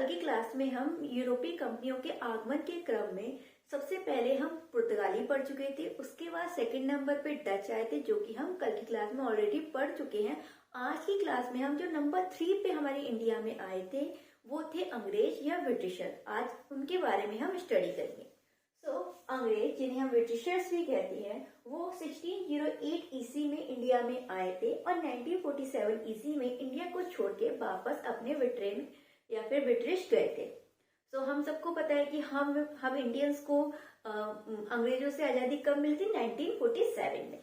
कल की क्लास में हम यूरोपीय कंपनियों के आगमन के क्रम में सबसे पहले हम पुर्तगाली पढ़ चुके थे। उसके बाद सेकंड नंबर पे डच आए थे, जो कि हम कल की क्लास में ऑलरेडी पढ़ चुके हैं। आज की क्लास में हम जो नंबर 3 पे हमारी इंडिया में आए थे वो थे अंग्रेज या ब्रिटिशर। आज उनके बारे में हम स्टडी करेंगे। अंग्रेज, जिन्हें हम ब्रिटिशर्स भी कहते हैं, वो 1608 ईस्वी में इंडिया में आए थे और 1947 ईस्वी में इंडिया को छोड़ के वापस अपने ब्रिटेन या फिर ब्रिटिश गए थे। हम सबको पता है कि हम इंडियंस को अंग्रेजों से आजादी कब मिली थी? 1947 में।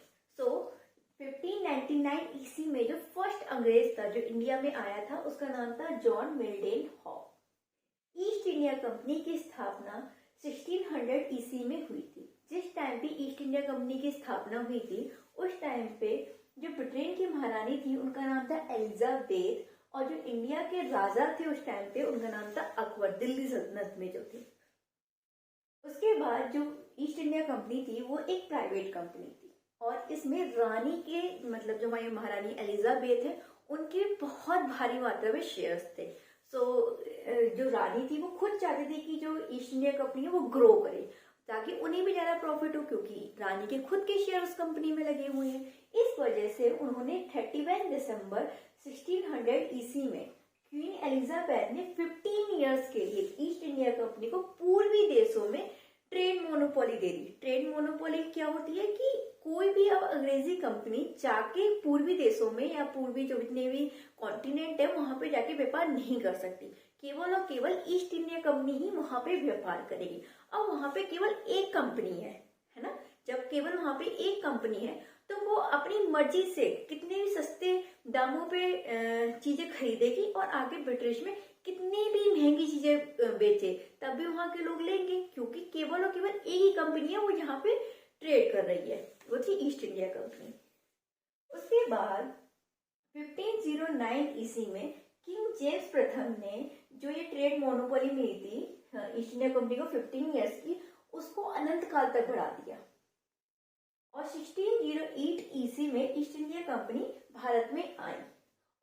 1599 ईस्वी में जो फर्स्ट अंग्रेज था जो इंडिया में आया था, उसका नाम था John Milton hob. East India company की स्थापना 1600 ईस्वी में हुई थी। जिस टाइम पे ईस्ट इंडिया कंपनी की स्थापना हुई थी, उस टाइम पे जो ब्रिटेन की महारानी थी उनका नाम था एलिजाबेथ, और जो इंडिया के राजा थे उस टाइम पे उनका नाम था अकबर, दिल्ली सल्तनत में जो थे। उसके बाद जो ईस्ट इंडिया कंपनी थी वो एक प्राइवेट कंपनी थी और इसमें रानी के मतलब जो हमारी महारानी एलिजाबेथ है उनके बहुत भारी मात्रा में शेयर्स थे। जो रानी थी वो खुद चाहती थी कि जो ईस्ट इंडिया कंपनी है वो ग्रो करे ताकि उन्हें भी ज्यादा प्रॉफिट हो, क्योंकि रानी के खुद के शेयर उस कंपनी में लगे हुए हैं। इस वजह से उन्होंने 31 दिसंबर 1600 ईस्वी में क्वीन एलिजाबेथ ने 15 इयर्स के लिए ईस्ट इंडिया कंपनी को पूर्वी देशों में ट्रेड मोनोपोली दे दी। ट्रेड मोनोपोली क्या होती है कि कोई भी अब अंग्रेजी कंपनी जाके पूर्वी देशों में या पूर्वी जो जितने भी कॉन्टिनेंट है वहां पे जाके व्यापार नहीं कर सकती। केवल और केवल ईस्ट इंडिया कंपनी ही वहां पे व्यापार करेगी। अब वहां पे केवल एक कंपनी है ना। जब केवल वहां पे एक कंपनी है तो वो अपनी मर्जी से कितने भी सस्ते दामों पे चीजें खरीदेगी और आगे ब्रिटिश में कितनी भी महंगी चीजें बेचे तब भी वहां के लोग लेंगे, क्योंकि केवल और केवल एक ही कंपनी है वो यहाँ पे ट्रेड कर रही है, वो थी ईस्ट इंडिया कंपनी। उसके बाद 1509 ईस्वी में किंग जेम्स प्रथम ने जो ये ट्रेड मोनोपोली मिली थी ईस्ट इंडिया कंपनी को 15 इयर्स की, उसको अनंत काल तक बढ़ा दिया और 1608 ईस्वी में ईस्ट इंडिया कंपनी भारत में आई।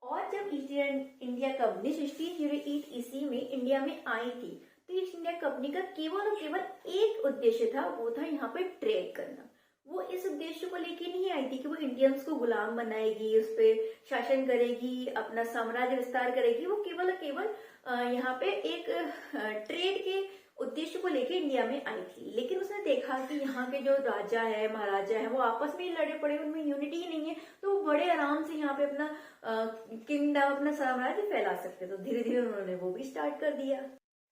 और जब ईस्ट इंडिया कंपनी 1608 ईस्वी में इंडिया में आई थी तो ईस्ट इंडिया कंपनी का केवल और केवल एक उद्देश्य था, वो था यहाँ पे ट्रेड करना। वो इस उद्देश्य को लेके नहीं आई थी कि वो इंडियंस को गुलाम बनाएगी, उस पर शासन करेगी, अपना साम्राज्य विस्तार करेगी। वो केवल और केवल यहाँ पे एक ट्रेड के उद्देश्य को लेके इंडिया में आई थी। लेकिन उसने देखा कि यहाँ के जो राजा है महाराजा है वो आपस में ही लड़े पड़े, उनमें यूनिटी ही नहीं है, तो वो बड़े आराम से यहाँ पे अपना किंगडम अपना साम्राज्य फैला सकते। तो धीरे धीरे उन्होंने वो भी स्टार्ट कर दिया।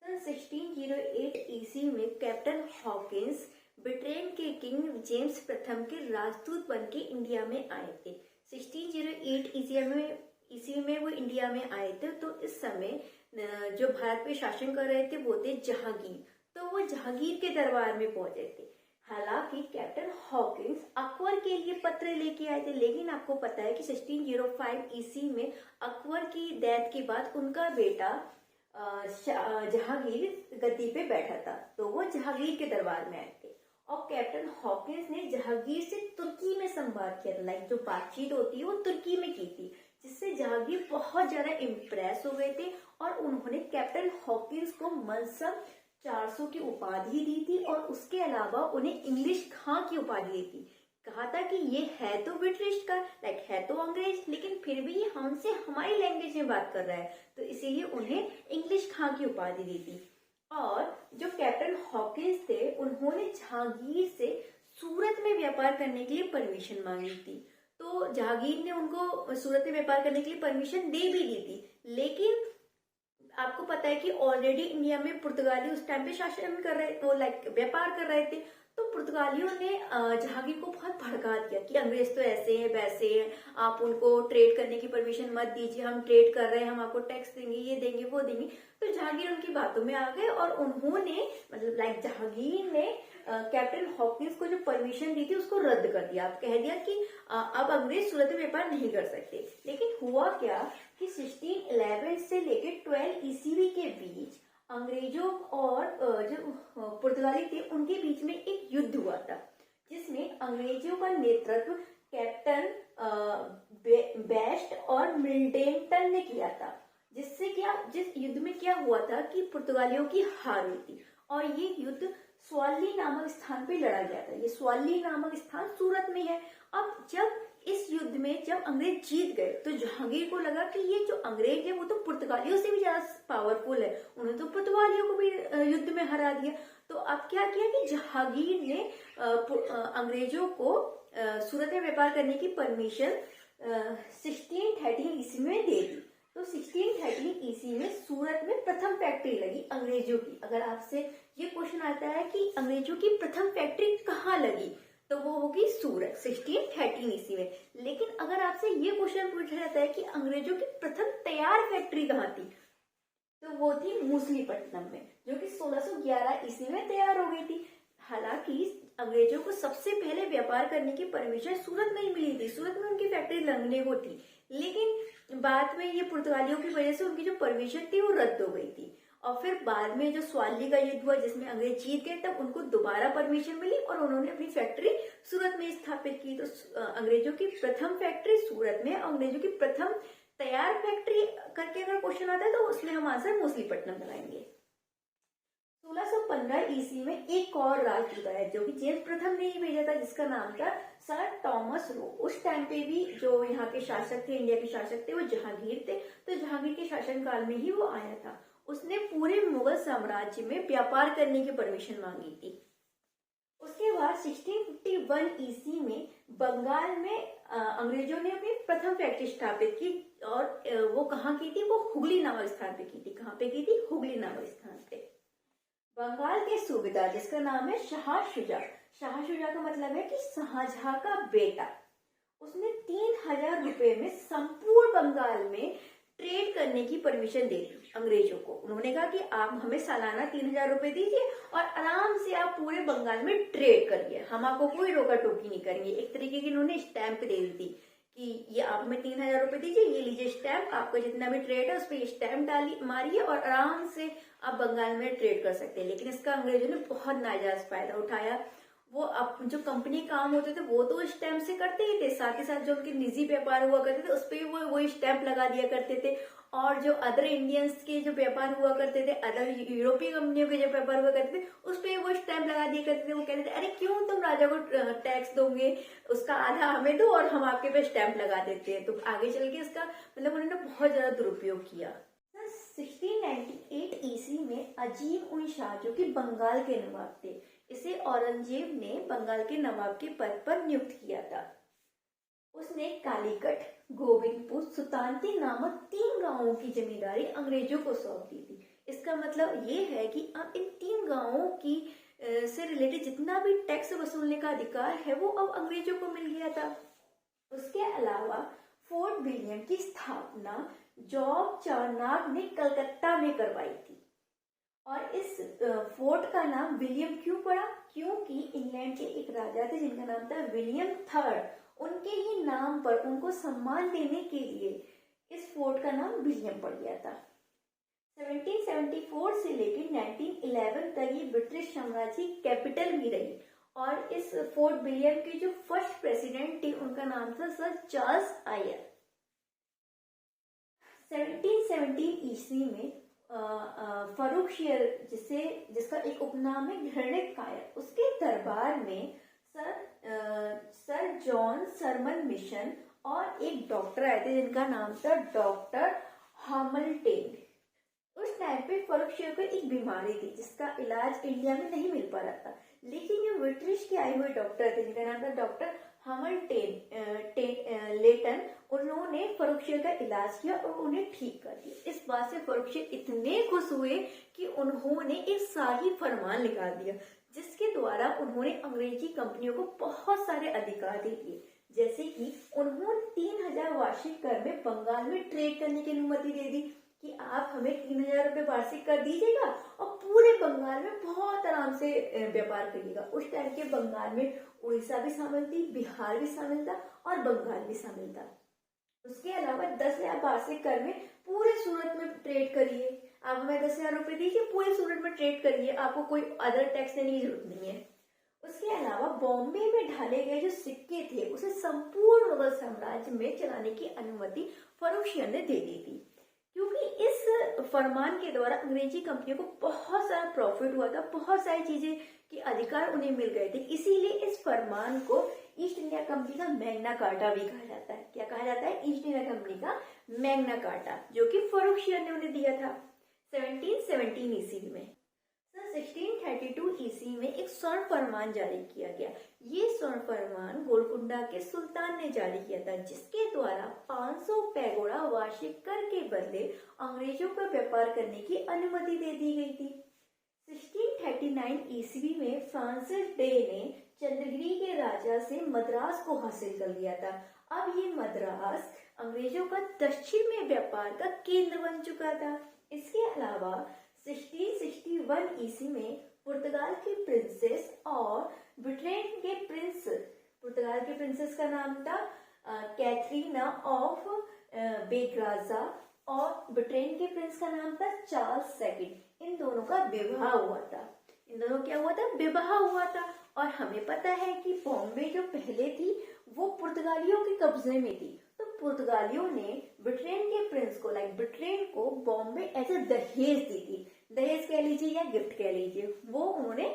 1608 ईस्वी में कैप्टन हॉकिंस ब्रिटेन के किंग जेम्स प्रथम के राजदूत बन के इंडिया में आए थे। 1608 ईस्वी में वो इंडिया में आए थे। तो इस समय जो भारत पे शासन कर रहे थे वो थे जहांगीर। तो वो जहांगीर के दरबार में पहुंचे थे। हालांकि कैप्टन हॉकिंस अकबर के लिए पत्र लेके आए थे, लेकिन आपको पता है कि 1605 ईस्वी में अकबर की डेथ के बाद उनका बेटा जहांगीर गद्दी पे बैठा था, तो वो जहांगीर के दरबार में आए थे। और कैप्टन हॉकिंस ने जहांगीर से तुर्की में संवाद किया था, लाइक जो बातचीत होती है वो तुर्की में की थी, जिससे जहांगीर बहुत ज्यादा इम्प्रेस हो गए थे और उन्होंने कैप्टन हॉकिंस को मनसब 400 की उपाधि दी थी और उसके अलावा उन्हें इंग्लिश खां की उपाधि दी थी। कहा था कि ये है तो ब्रिटिश का, लाइक है तो अंग्रेज, लेकिन फिर भी ये हमसे हमारी लैंग्वेज में बात कर रहा है, तो इसीलिए उन्हें इंग्लिश खां की उपाधि दी थी। और जो कैप्टन हॉकिंस थे उन्होंने जहांगीर से सूरत में व्यापार करने के लिए परमिशन मांगी थी। तो जहांगीर ने उनको सूरत में व्यापार करने के लिए परमिशन दे भी दी थी, लेकिन आपको पता है कि ऑलरेडी इंडिया में पुर्तगाली उस टाइम पे शासन कर रहे, वो लाइक व्यापार कर रहे थे। तो पुर्तगालियों ने जहांगीर को बहुत भड़का दिया कि अंग्रेज तो ऐसे हैं वैसे हैं, आप उनको ट्रेड करने की परमिशन मत दीजिए, हम ट्रेड कर रहे हैं, हम आपको टैक्स देंगे, ये देंगे वो देंगे। तो जहांगीर उनकी बातों में आ गए और उन्होंने मतलब लाइक जहांगीर ने कैप्टन हॉकिंस को जो परमिशन दी थी उसको रद्द कर दिया। आप कह दिया कि अब अंग्रेज सूरत में व्यापार नहीं कर सकते। लेकिन हुआ क्या कि 1611 से लेकर 12 ईस्वी के बीच अंग्रेजों और जो पुर्तगाली थे उनके बीच में एक युद्ध हुआ था, जिसमें अंग्रेजों का नेतृत्व कैप्टन बेस्ट और मिल्टन ने किया था। जिस युद्ध में क्या हुआ था कि पुर्तगालियों की हार हुई थी और ये युद्ध स्वाली नामक स्थान पे लड़ा गया था। ये स्वाली नामक स्थान सूरत में है। अब जब इस युद्ध में जब अंग्रेज जीत गए तो जहांगीर को लगा कि ये जो अंग्रेज है वो तो पुर्तगालियों से भी ज्यादा पावरफुल है, उन्होंने तो पुर्तगालियों को भी युद्ध में हरा दिया। तो अब क्या किया कि जहांगीर ने अंग्रेजों को सूरत में व्यापार करने की परमिशन 1613 ईस्वी में दे दी। तो 1613 ईस्वी में सूरत में प्रथम फैक्ट्री लगी अंग्रेजों की। अगर आपसे ये क्वेश्चन आता है कि अंग्रेजों की प्रथम फैक्ट्री कहाँ लगी, तो वो होगी सूरत 1613 ईस्वी में। लेकिन अगर आपसे ये क्वेश्चन पूछा जाता है कि अंग्रेजों की प्रथम तैयार फैक्ट्री कहाँ थी, तो वो थी मूसलीपट्टनम में, जो कि 1611 ईस्वी में तैयार हो गई थी। हालांकि अंग्रेजों को सबसे पहले व्यापार करने की परमिशन सूरत में ही मिली थी, सूरत में उनकी फैक्ट्री लगने को थी, लेकिन बाद में ये पुर्तगालियों की वजह से उनकी जो परमिशन थी वो रद्द हो गई थी। और फिर बाद में जो स्वाली का युद्ध हुआ जिसमें अंग्रेज जीत गए, तब उनको दोबारा परमिशन मिली और उन्होंने अपनी फैक्ट्री सूरत में स्थापित की। तो अंग्रेजों की प्रथम फैक्ट्री सूरत में, अंग्रेजों की प्रथम तैयार फैक्ट्री करके अगर क्वेश्चन आता है तो उसमें हम आंसर मूसलीपट्टनम लगाएंगे। 1615 ईस्वी में एक और राजदूत आया जो कि जेम्स प्रथम ने ही भेजा था, जिसका नाम था सर टॉमस रो। उस टाइम पे भी जो यहाँ के शासक थे, इंडिया के शासक थे, वो जहांगीर थे। तो जहांगीर के शासनकाल में ही वो आया था। उसने पूरे मुगल साम्राज्य में व्यापार करने की परमिशन मांगी थी। उसके बाद 1651 ईस्वी में बंगाल में अंग्रेजों ने अपनी प्रथम फैक्ट्री स्थापित की और वो कहाँ की थी, वो हुगली नामक स्थान पे की थी। कहाँ पे की थी, हुगली नामक स्थान पे। बंगाल के सूबेदार जिसका नाम है शाह शुजा, शाह शुजा का मतलब है कि शाहजहां का बेटा, उसने 3000 रुपए में संपूर्ण बंगाल में ट्रेड करने की परमिशन दे दी अंग्रेजों को। उन्होंने कहा कि आप हमें सालाना 3000 रुपए दीजिए और आराम से आप पूरे बंगाल में ट्रेड करिए, हम आपको कोई रोका टोकी नहीं करेंगे। एक तरीके की उन्होंने स्टैंप दे दी थी कि ये आप हमें 3000 रुपए दीजिए, ये लीजिए स्टैंप, आपका जितना भी ट्रेड है उस पर स्टैंप मारिए और आराम से आप बंगाल में ट्रेड कर सकते हैं। लेकिन इसका अंग्रेजों ने बहुत नाजायज फायदा उठाया। वो अब जो कंपनी काम होते थे वो तो स्टैंप से करते ही थे, साथ ही साथ जो उनके निजी व्यापार हुआ करते थे उस पर वो स्टैंप लगा दिया करते थे। और जो अदर इंडियंस के जो व्यापार हुआ करते थे, अदर यूरोपीय कंपनियों के जो व्यापार हुआ करते थे उस पर वो स्टैंप लगा दिया करते थे। वो कहते थे अरे क्यों तुम राजा को टैक्स दोगे, उसका आधा हमें दो और हम आपके पे स्टैंप लगा देते हैं। तो आगे चल के इसका मतलब उन्होंने बहुत ज्यादा दुरुपयोग किया। 1698 ईस्वी में अजीम उन शाह जो कि बंगाल के नवाब थे, इसे औरंगजेब ने बंगाल के नवाब के पद पर नियुक्त किया था। उसने कालीकट, गोविंदपुर, सुल्तानती नामक 3 गांवों की जमींदारी अंग्रेजों को सौंप दी थी। इसका मतलब ये है कि अब इन 3 गांवों की से रिलेटेड जितना भी टैक्स वसूलने का अधिकार है वो अब अंग्रेजों को मिल गया था। उसके अलावा फोर्ट विलियम की स्थापना जॉर्ज चार्नाक ने कलकत्ता में करवाई थी। और इस फोर्ट का नाम विलियम क्यों पड़ा, क्योंकि इंग्लैंड के एक राजा थे जिनका नाम था विलियम थर्ड, उनके ही नाम पर उनको सम्मान देने के लिए इस फोर्ट का नाम विलियम पड़ गया था। 1774 से लेकर 1911 तक ये ब्रिटिश साम्राज्य की कैपिटल भी रही। और इस फोर्ट विलियम के जो फर्स्ट प्रेसिडेंट थे उनका नाम था सर चार्ल्स आयर। 1717 ईस्वी में फर्रुखशियर जिसका एक उपनाम है घृणित कायर, उसके दरबार में सर जॉन सरमन मिशन और एक डॉक्टर आए थे जिनका नाम था डॉक्टर हामल्टेन। उस टाइम पे फर्रुखशियर को एक बीमारी थी जिसका इलाज इंडिया में नहीं मिल पा रहा था, लेकिन ये ब्रिटिश के आए हुए डॉक्टर थे जिनका नाम था डॉक्टर लेटन, उन्होंने फर्रुखशियर का इलाज किया और उन्हें ठीक कर दिया। इस बात से फर्रुखशियर इतने खुश हुए कि उन्होंने एक शाही फरमान निकाल दिया जिसके द्वारा उन्होंने अंग्रेजी कंपनियों को बहुत सारे अधिकार दे दिए, जैसे कि उन्होंने 3000 वार्षिक कर में बंगाल में ट्रेड करने की अनुमति दे दी कि आप हमें 3000 रुपए वार्षिक कर दीजिएगा और पूरे बंगाल में बहुत आराम से व्यापार करिएगा। उस टाइम के बंगाल में उड़ीसा भी शामिल थी, बिहार भी शामिल था और बंगाल भी शामिल था। उसके अलावा 10,000 वार्षिक कर में पूरे सूरत में ट्रेड करिए, आप हमें 10,000 रुपए दीजिए, पूरे सूरत में ट्रेड करिए, आपको कोई अदर टैक्स देने की जरूरत नहीं है। उसके अलावा बॉम्बे में ढाले गए जो सिक्के थे उसे संपूर्ण मुगल साम्राज्य में चलाने की अनुमति फर्रुखशियर ने दे दी थी, क्योंकि फरमान के द्वारा अंग्रेजी कंपनियों को बहुत सारा प्रॉफिट हुआ था, बहुत सारी चीजें के अधिकार उन्हें मिल गए थे। इसीलिए इस फरमान को ईस्ट इंडिया कंपनी का मैग्ना कार्टा भी कहा जाता है। क्या कहा जाता है? ईस्ट इंडिया कंपनी का मैग्ना कार्टा, जो कि फर्रुखशियर ने उन्हें दिया था 1717 ईस्वी में। सन 1632 ईस्वी में एक स्वर्ण फरमान जारी किया गया। ये स्वर्ण फरमान गोलकुंडा के सुल्तान ने जारी किया था, जिसके द्वारा 500 पैगोडा वार्षिक कर के बदले अंग्रेजों को व्यापार करने की अनुमति दे दी गई थी। 1639 ईस्वी में फ्रांसिस डे ने चंद्रगिरी के राजा से मद्रास को हासिल कर लिया था। अब ये मद्रास अंग्रेजों का दक्षिण में व्यापार का केंद्र बन चुका था। इसके अलावा 1661 ईस्वी में पुर्तगाल की प्रिंसेस और ब्रिटेन के प्रिंस, पुर्तगाल के प्रिंसेस का नाम था कैथरीना ऑफ बेग्राजा और ब्रिटेन के प्रिंस का नाम था चार्ल्स सेकंड। इन दोनों का विवाह हुआ था। इन दोनों क्या हुआ था? विवाह हुआ था। और हमें पता है कि बॉम्बे जो पहले थी वो पुर्तगालियों के कब्जे में थी, तो पुर्तगालियों ने ब्रिटेन के प्रिंस को, ब्रिटेन को बॉम्बे एज ए दहेज दी थी। दहेज कह लीजिए या गिफ्ट कह लीजिए, वो उन्होंने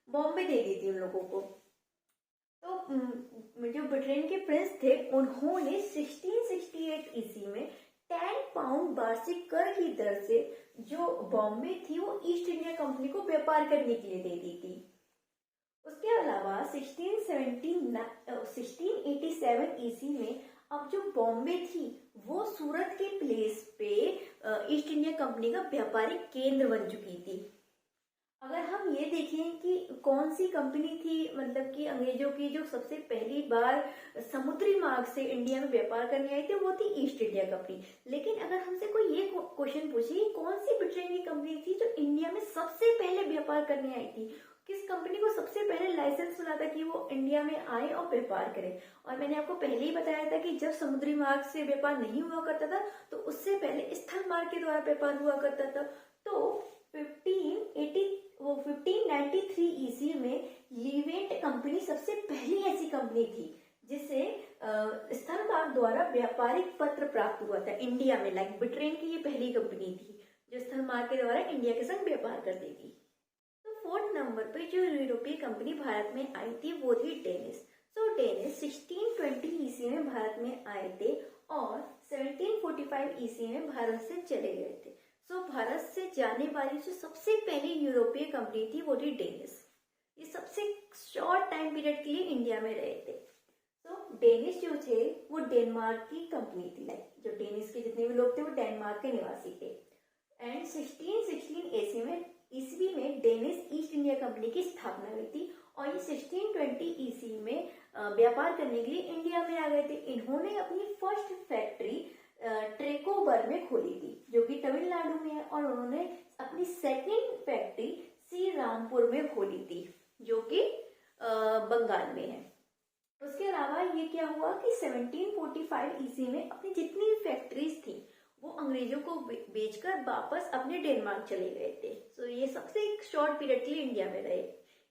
बॉम्बे दे दी थी उन लोगों को। तो जो ब्रिटेन के प्रिंस थे उन्होंने 1668 ईस्वी में 10 पाउंड वार्षिक कर की दर से जो बॉम्बे थी वो ईस्ट इंडिया कंपनी को व्यापार करने के लिए दे दी थी। उसके अलावा 1687 ईस्वी में अब जो बॉम्बे थी वो सूरत के प्लेस पे ईस्ट इंडिया कंपनी का व्यापारिक केंद्र बन चुकी थी। अगर हम ये देखें कि कौन सी कंपनी थी, मतलब कि अंग्रेजों की जो सबसे पहली बार समुद्री मार्ग से इंडिया में व्यापार करने आई थी, वो थी ईस्ट इंडिया कंपनी। लेकिन अगर हमसे कोई ये क्वेश्चन पूछे कौन सी ब्रिटेन की कंपनी थी जो इंडिया में सबसे पहले व्यापार करने आई थी, किस कंपनी को सबसे पहले लाइसेंस मिला था कि वो इंडिया में आए और व्यापार करे, और मैंने आपको पहले ही बताया था कि जब समुद्री मार्ग से व्यापार नहीं हुआ करता था तो उससे पहले स्थल मार्ग के द्वारा व्यापार हुआ करता था। तो 1593 ईस्वी में लीवेंट कंपनी सबसे पहली ऐसी कंपनी थी जिसे स्थल मार्ग द्वारा व्यापारिक पत्र प्राप्त हुआ था इंडिया में। ब्रिटेन की ये पहली कंपनी थी जो स्थल मार्ग के द्वारा इंडिया के संग व्यापार करती थी। तो 4th नंबर पे जो यूरोपीय कंपनी भारत में आई थी वो थी डेनिस। डेनिस 1620 ईस्वी में भारत में आए थे और 1745 ईस्वी में भारत से चले गए थे। भारत से जाने वाली जो सबसे पहली यूरोपीय कंपनी थी वो थी डेनिस। ये सबसे शॉर्ट टाइम पीरियड के लिए इंडिया में रहे थे। डेनिस जो थे वो डेनमार्क की कंपनी थी। जो डेनिस के जितने भी लोग थे वो डेनमार्क के निवासी थे। एंड 1616 ईस्वी में डेनिस ईस्ट इंडिया कंपनी की स्थापना हुई थी और ये 1620 ईस्वी में व्यापार करने के लिए इंडिया में आ गए थे। इन्होंने अपनी फर्स्ट फैक्ट्री ट्रेकोबर में खोली थी जो कि तमिलनाडु में है, और उन्होंने अपनी सेकंड फैक्ट्री श्रीरामपुर में खोली थी जो कि बंगाल में है। उसके अलावा ये क्या हुआ कि 1745 ईस्वी में अपनी जितनी भी फैक्ट्रीज थी वो अंग्रेजों को बेचकर वापस अपने डेनमार्क चले गए थे। ये सबसे शॉर्ट पीरियड के लिए इंडिया में रहे।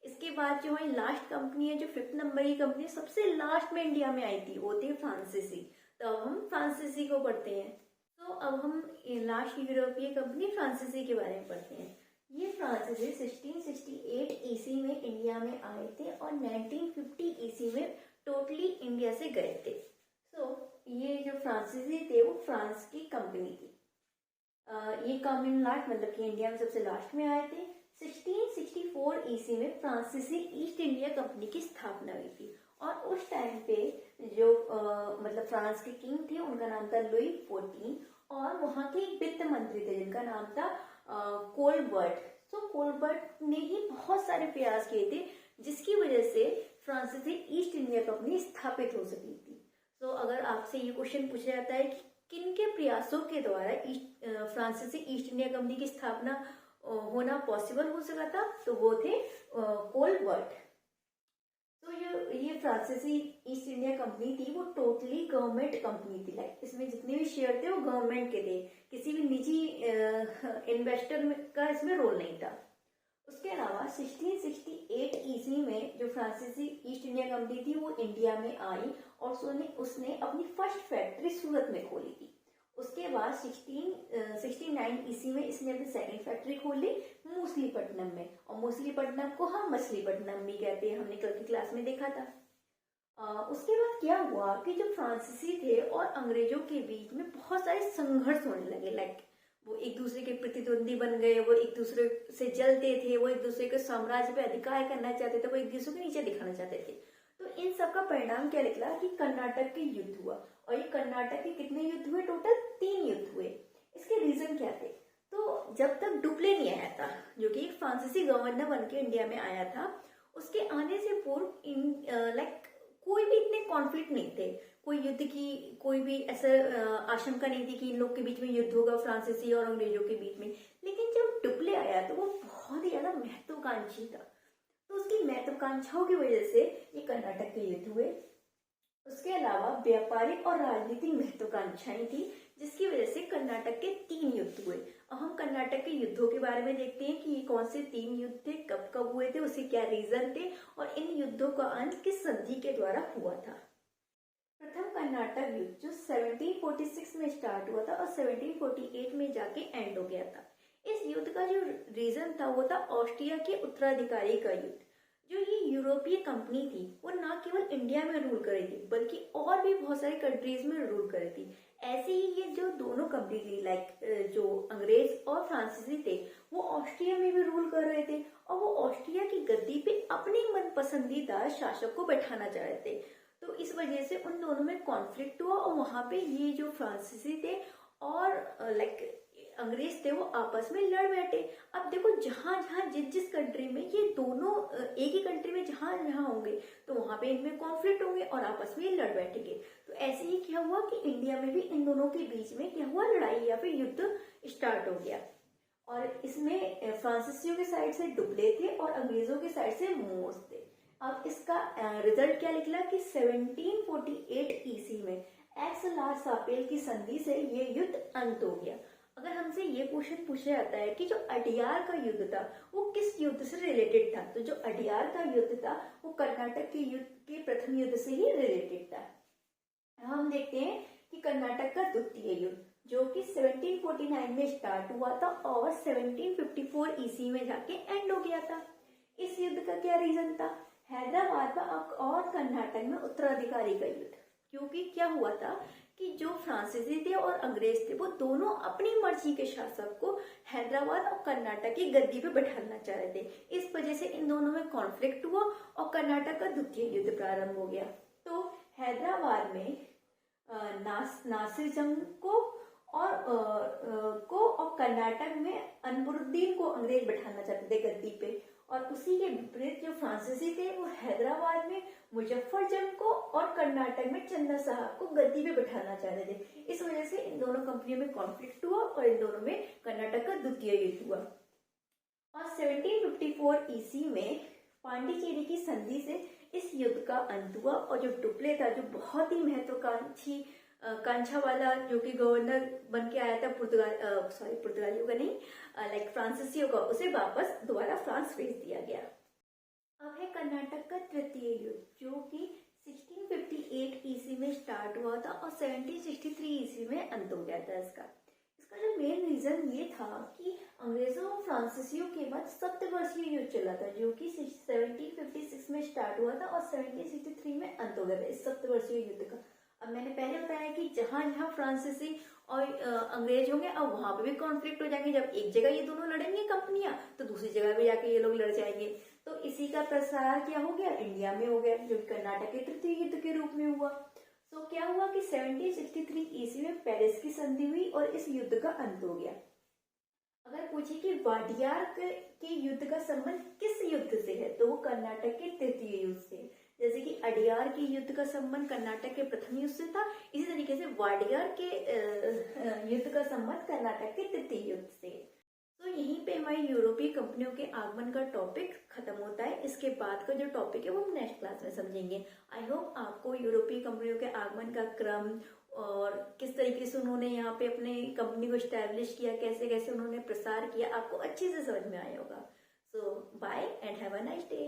इसके बाद जो है लास्ट कंपनी है, जो 5th नंबर की कंपनी सबसे लास्ट में इंडिया में आई थी, वो थी फ्रांसीसी। तो अब हम फ्रांसीसी को पढ़ते हैं। अब हम लास्ट यूरोपीय कंपनी फ्रांसीसी के बारे में पढ़ते हैं। ये फ्रांसीसी 1668 ईस्वी में इंडिया में आए थे और 1950 ईस्वी में टोटली इंडिया से गए थे। ये जो फ्रांसीसी थे वो फ्रांस की कंपनी थी। ये कॉमन लास्ट मतलब कि इंडिया में सबसे लास्ट में आए थे। 1664 ईस्वी में फ्रांसीसी ईस्ट इंडिया कंपनी की स्थापना हुई थी और उस टाइम पे जो मतलब फ्रांस के किंग थे उनका नाम था लुई 14 और वहाँ के एक वित्त मंत्री थे जिनका नाम था कोलबर्ट। कोलबर्ट ने ही बहुत सारे प्रयास किए थे जिसकी वजह से फ्रांसीसी ईस्ट इंडिया कंपनी स्थापित हो सकी थी। अगर आपसे ये क्वेश्चन पूछा जाता है कि किन के प्रयासों के द्वारा फ्रांसीसी ईस्ट इंडिया कंपनी की स्थापना होना पॉसिबल हो सका था, तो वो थे कोलबर्ट। ये फ्रांसीसी ईस्ट इंडिया कंपनी थी वो टोटली गवर्नमेंट कंपनी थी। इसमें जितने भी शेयर थे वो गवर्नमेंट के थे, किसी भी निजी इन्वेस्टर का इसमें रोल नहीं था। उसके अलावा 1668 ईस्वी में जो फ्रांसीसी ईस्ट इंडिया कंपनी थी वो इंडिया में आई और उसने अपनी फर्स्ट फैक्ट्री सूरत में खोली थी उसके बाद 1669 ईस्वी में इसने अपनी सेकंड फैक्ट्री खोली मूसलीपट्टनम में, और मूसलीपट्टनम को हम मछलीपट्टनम भी कहते हैं, हमने कल की क्लास में देखा था। उसके बाद क्या हुआ कि जो फ्रांसीसी थे और अंग्रेजों के बीच में बहुत सारे संघर्ष होने लगे। लाइक वो एक दूसरे के प्रतिद्वंदी बन गए, वो एक दूसरे से जलते थे, वो एक दूसरे के साम्राज्य पे अधिकार करना चाहते थे, वो एक दूसरे के नीचे दिखाना चाहते थे। तो इन सब का परिणाम क्या निकला कि कर्नाटक के युद्ध हुआ, और ये कर्नाटक के कितने युद्ध हुए? टोटल 3 युद्ध हुए। इसके रीजन क्या थे? तो जब तक डुप्ले नहीं आया था, जो कि एक फ्रांसीसी गवर्नर बन के इंडिया में आया था, उसके आने से पूर्व लाइक कोई भी इतने कॉन्फ्लिक्ट नहीं थे, कोई युद्ध की कोई भी ऐसा आशंका नहीं थी कि इन लोग के बीच में युद्ध होगा फ्रांसीसी और अंग्रेजों के बीच में। लेकिन जब डुप्ले आया तो वो बहुत ही ज्यादा महत्वाकांक्षी था, तो उसकी महत्वाकांक्षाओं की वजह से ये कर्नाटक के युद्ध हुए। उसके अलावा व्यापारिक और राजनीतिक महत्वाकांक्षाएं थी, जिसकी वजह से कर्नाटक के 3 युद्ध हुए। अब हम कर्नाटक के युद्धों के बारे में देखते हैं कि ये कौन से 3 युद्ध थे, कब कब हुए थे, उसके क्या रीजन थे, और इन युद्धों का अंत किस संधि के द्वारा हुआ था। प्रथम कर्नाटक युद्ध जो 1746 में स्टार्ट हुआ था और 1748 में जाके एंड हो गया था। इस युद्ध का जो रीजन था वो था ऑस्ट्रिया के उत्तराधिकारी का युद्ध। जो ये यूरोपीय कंपनी थी वो ना केवल इंडिया में रूल कर रही थी बल्कि और भी बहुत सारी कंट्रीज में रूल कर रही थी। ऐसे ही ये जो दोनों कंपनी थी, लाइक जो अंग्रेज और फ्रांसीसी थे, वो ऑस्ट्रिया में भी रूल कर रहे थे, और वो ऑस्ट्रिया की गद्दी पे अपने मन पसंदीदा शासक को बैठाना चाह रहे थे। तो इस वजह से उन दोनों में कॉन्फ्लिक्ट हुआ, और वहां पे ये जो फ्रांसीसी थे और लाइक अंग्रेज थे वो आपस में लड़ बैठे। अब देखो जहां जहां जिस जिस कंट्री में ये दोनों एक ही कंट्री में जहां जहां होंगे तो वहां पे इनमें कॉन्फ्लिक्ट होंगे और आपस में लड़ बैठेंगे। तो ऐसे ही क्या हुआ कि इंडिया में भी इन दोनों के बीच में क्या हुआ, लड़ाई या फिर युद्ध स्टार्ट हो गया। और इसमें फ्रांसीसियों के साइड से डुप्ले थे और अंग्रेजों के साइड से मोर्स थे। अब इसका रिजल्ट क्या निकला कि 1748 ईस्वी में एक्स ला सापेल की संधि से ये युद्ध अंत हो गया। अगर हमसे ये क्वेश्चन पूछा जाता है कि जो अडियार का युद्ध था वो किस युद्ध से रिलेटेड था, तो जो अडियार का युद्ध था वो कर्नाटक के युद्ध के प्रथम युद्ध से ही रिलेटेड था। हम देखते हैं कि कर्नाटक का द्वितीय युद्ध जो कि 1749 में स्टार्ट हुआ था और 1754 ईस्वी में जाके एंड हो गया था। इस युद्ध का क्या रीजन था? हैदराबाद और कर्नाटक में उत्तराधिकारी का युद्ध। क्योंकि क्या हुआ था कि जो फ्रांसीसी थे और अंग्रेज थे वो दोनों अपनी मर्जी के शासक को हैदराबाद और कर्नाटक की गद्दी पे बैठाना चाह रहे थे। इस वजह से इन दोनों में कॉन्फ्लिक्ट हुआ और कर्नाटक का द्वितीय युद्ध प्रारंभ हो गया। तो हैदराबाद में नासिर जंग को और कर्नाटक में अनवरुद्दीन को अंग्रेज बैठाना चाहते थे गद्दी पे, और उसी के विपरीत जो फ्रांसीसी थे वो हैदराबाद में मुजफ्फर जंग को और कर्नाटक में चंदा साहब को गद्दी पे बैठाना चाहते थे। इस वजह से इन दोनों कंपनियों में कॉन्फ्लिक्ट हुआ और इन दोनों में कर्नाटक का द्वितीय युद्ध हुआ। और 1754 ईस्वी में पांडिचेरी की संधि से इस युद्ध का अंत हुआ, और जो डुप्ले था, जो बहुत ही महत्वाकांक्षी कांछा वाला जो कि गवर्नर बन के आया था पुर्तगालियों का नहीं, लाइक फ्रांसीसियों का, उसे वापस दोबारा फ्रांस भेज दिया गया। अब है कर्नाटक का तृतीय युद्ध जो कि 1658 ईस्वी में स्टार्ट हुआ था और 1763 ईस्वी में अंत हो गया था इसका जो मेन रीजन ये था कि अंग्रेजों और फ्रांसीसियों के बाद सप्तवर्षीय युद्ध चला था जो कि 1756 में स्टार्ट हुआ था और 1763 में अंत हो गया था इस सप्तवर्षीय युद्ध का। अब मैंने पहले बताया कि जहां जहां फ्रांसीसी और अंग्रेज होंगे अब वहां पे भी कॉन्फ्लिक्ट हो जाएंगे। जब एक जगह ये दोनों लड़ेंगे कंपनियां तो दूसरी जगह पे जाके ये लोग लड़ जाएंगे। तो इसी का प्रसार क्या हो गया, इंडिया में हो गया, जो कर्नाटक के तृतीय युद्ध के रूप में हुआ। तो क्या हुआ कि 1763 ईस्वी में पेरिस की संधि हुई और इस युद्ध का अंत हो गया। अगर पूछे कि वाडियार के युद्ध का संबंध किस युद्ध से है तो वो कर्नाटक के तृतीय युद्ध से। जैसे कि अडियार के युद्ध का संबंध कर्नाटक के प्रथम युद्ध से था, इसी तरीके से वाडियार के युद्ध का संबंध कर्नाटक के तृतीय युद्ध से। तो यहीं पे हमारी यूरोपीय कंपनियों के आगमन का टॉपिक खत्म होता है। इसके बाद का जो टॉपिक है वो हम नेक्स्ट क्लास में समझेंगे। आई होप आपको यूरोपीय कंपनियों के आगमन का क्रम और किस तरीके से उन्होंने यहाँ पे अपने कंपनी को स्टैब्लिश किया, कैसे कैसे उन्होंने प्रसार किया, आपको अच्छे से समझ में आया होगा। So bye and have a nice day.